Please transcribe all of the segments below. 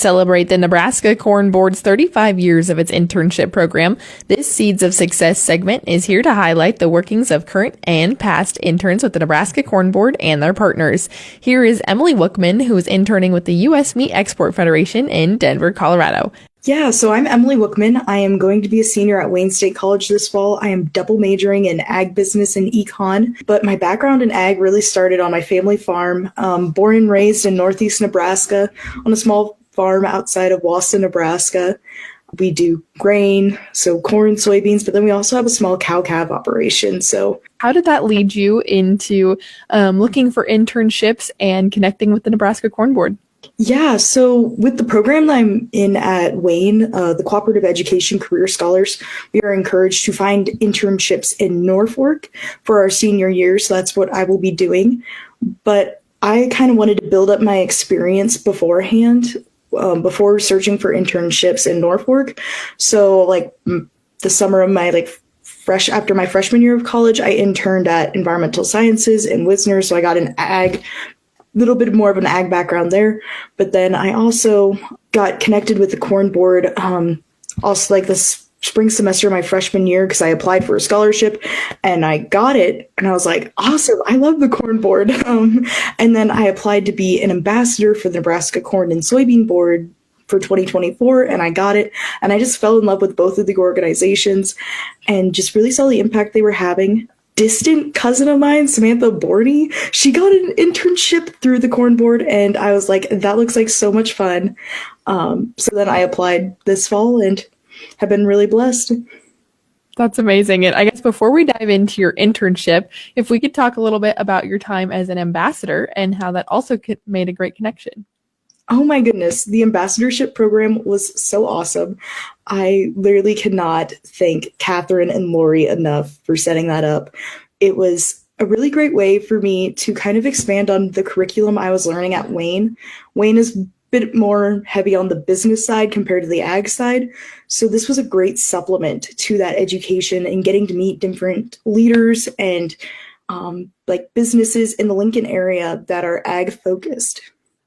celebrate the Nebraska Corn Board's 35 years of its internship program, this Seeds of Success segment is here to highlight the workings of current and past interns with the Nebraska Corn Board and their partners. Here is Emily Woockman, who is interning with the U.S. Meat Export Federation in Denver, Colorado. Yeah, so I'm Emily Woockman. I am going to be a senior at Wayne State College this fall. I am double majoring in ag business and econ, but my background in ag really started on my family farm. Born and raised in northeast Nebraska on a small farm outside of Wassa, Nebraska. We do grain, so corn, soybeans, but then we also have a small cow-calf operation. So how did that lead you into looking for internships and connecting with the Nebraska Corn Board? Yeah, so with the program that I'm in at Wayne, the Cooperative Education Career Scholars, we are encouraged to find internships in Norfolk for our senior year, so that's what I will be doing. But I kind of wanted to build up my experience beforehand, before searching for internships in Norfolk. So the summer of my after my freshman year of college, I interned at Environmental Sciences in Wisner, so I got an ag little bit more of an ag background there. But then I also got connected with the Corn Board, also this spring semester of my freshman year, because I applied for a scholarship and I got it. And I was like, awesome, I love the Corn Board. And then I applied to be an ambassador for the Nebraska Corn and Soybean Board for 2024, and I got it. And I just fell in love with both of the organizations and just really saw the impact they were having. Distant cousin of mine, Samantha Borney, she got an internship through the Corn Board, and I was like, that looks like so much fun. So then I applied this fall and have been really blessed. That's amazing. And I guess before we dive into your internship, if we could talk a little bit about your time as an ambassador and how that also made a great connection. Oh my goodness, the ambassadorship program was so awesome. I literally cannot thank Catherine and Lori enough for setting that up. It was a really great way for me to kind of expand on the curriculum I was learning at Wayne. Wayne is a bit more heavy on the business side compared to the ag side. So this was a great supplement to that education and getting to meet different leaders and businesses in the Lincoln area that are ag focused.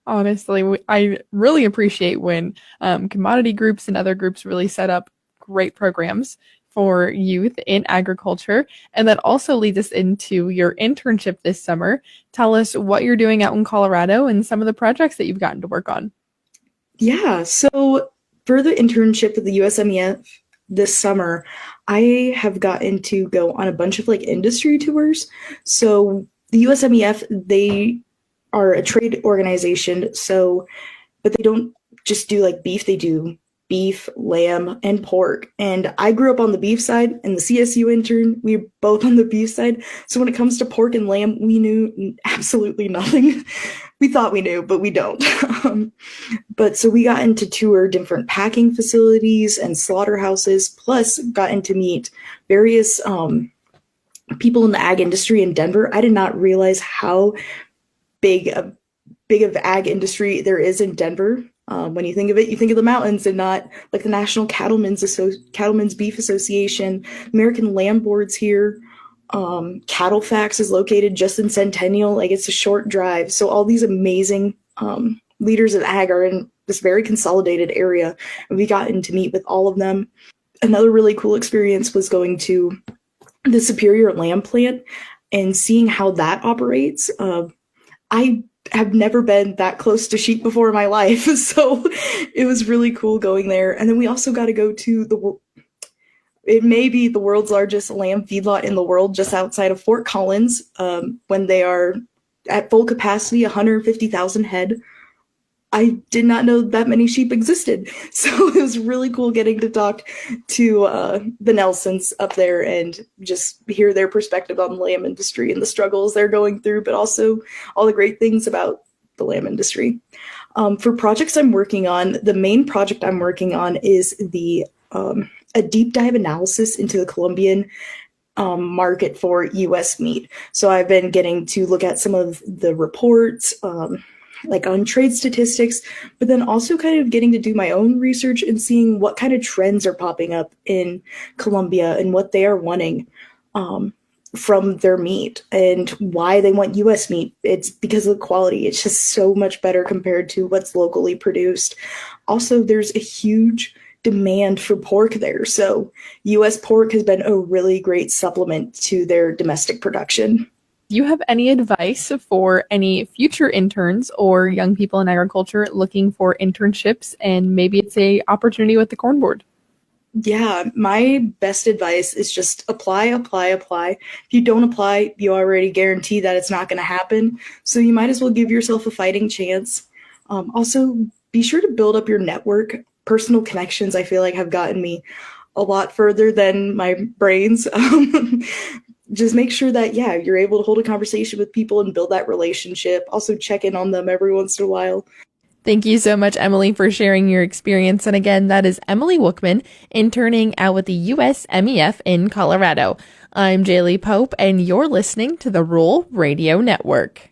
Honestly, I really appreciate when commodity groups and other groups really set up great programs for youth in agriculture. And that also leads us into your internship this summer. Tell us what you're doing out in Colorado and some of the projects that you've gotten to work on. Yeah, so for the internship with the USMEF this summer, I have gotten to go on a bunch of industry tours. So the USMEF, they are a trade organization, but they don't just do beef, they do beef, lamb, and pork. And I grew up on the beef side, and the CSU intern, we were both on the beef side. So when it comes to pork and lamb, we knew absolutely nothing. We thought we knew, but we don't. But so we got into tour different packing facilities and slaughterhouses, plus got into meet various people in the ag industry in Denver. I did not realize how big of ag industry there is in Denver. When you think of it, you think of the mountains and not the National Cattlemen's Beef Association, American Lamb Board's here. Cattle Facts is located just in Centennial. It's a short drive. So all these amazing leaders of ag are in this very consolidated area, and we got to meet with all of them. Another really cool experience was going to the Superior Lamb plant and seeing how that operates. I have never been that close to sheep before in my life, so it was really cool going there. And then we also got to go to it may be the world's largest lamb feedlot in the world, just outside of Fort Collins, when they are at full capacity, 150,000 head. I did not know that many sheep existed, so it was really cool getting to talk to the Nelsons up there and just hear their perspective on the lamb industry and the struggles they're going through, but also all the great things about the lamb industry. For projects I'm working on, the main project I'm working on is a deep dive analysis into the Colombian market for U.S. meat. So I've been getting to look at some of the reports, on trade statistics, but then also kind of getting to do my own research and seeing what kind of trends are popping up in Colombia and what they are wanting. from their meat and why they want U.S. meat. It's because of the quality. It's just so much better compared to what's locally produced. Also, there's a huge demand for pork there. So U.S. pork has been a really great supplement to their domestic production. Do you have any advice for any future interns or young people in agriculture looking for internships, and maybe it's a opportunity with the Corn Board? Yeah, my best advice is just apply, apply, apply. If you don't apply, you already guarantee that it's not going to happen. So you might as well give yourself a fighting chance. Also, be sure to build up your network. Personal connections, I feel like, have gotten me a lot further than my brains. Just make sure that, yeah, you're able to hold a conversation with people and build that relationship. Also check in on them every once in a while. Thank you so much, Emily, for sharing your experience. And again, that is Emily Woockman, interning out with the U.S. MEF in Colorado. I'm Jaylee Pope, and you're listening to the Rural Radio Network.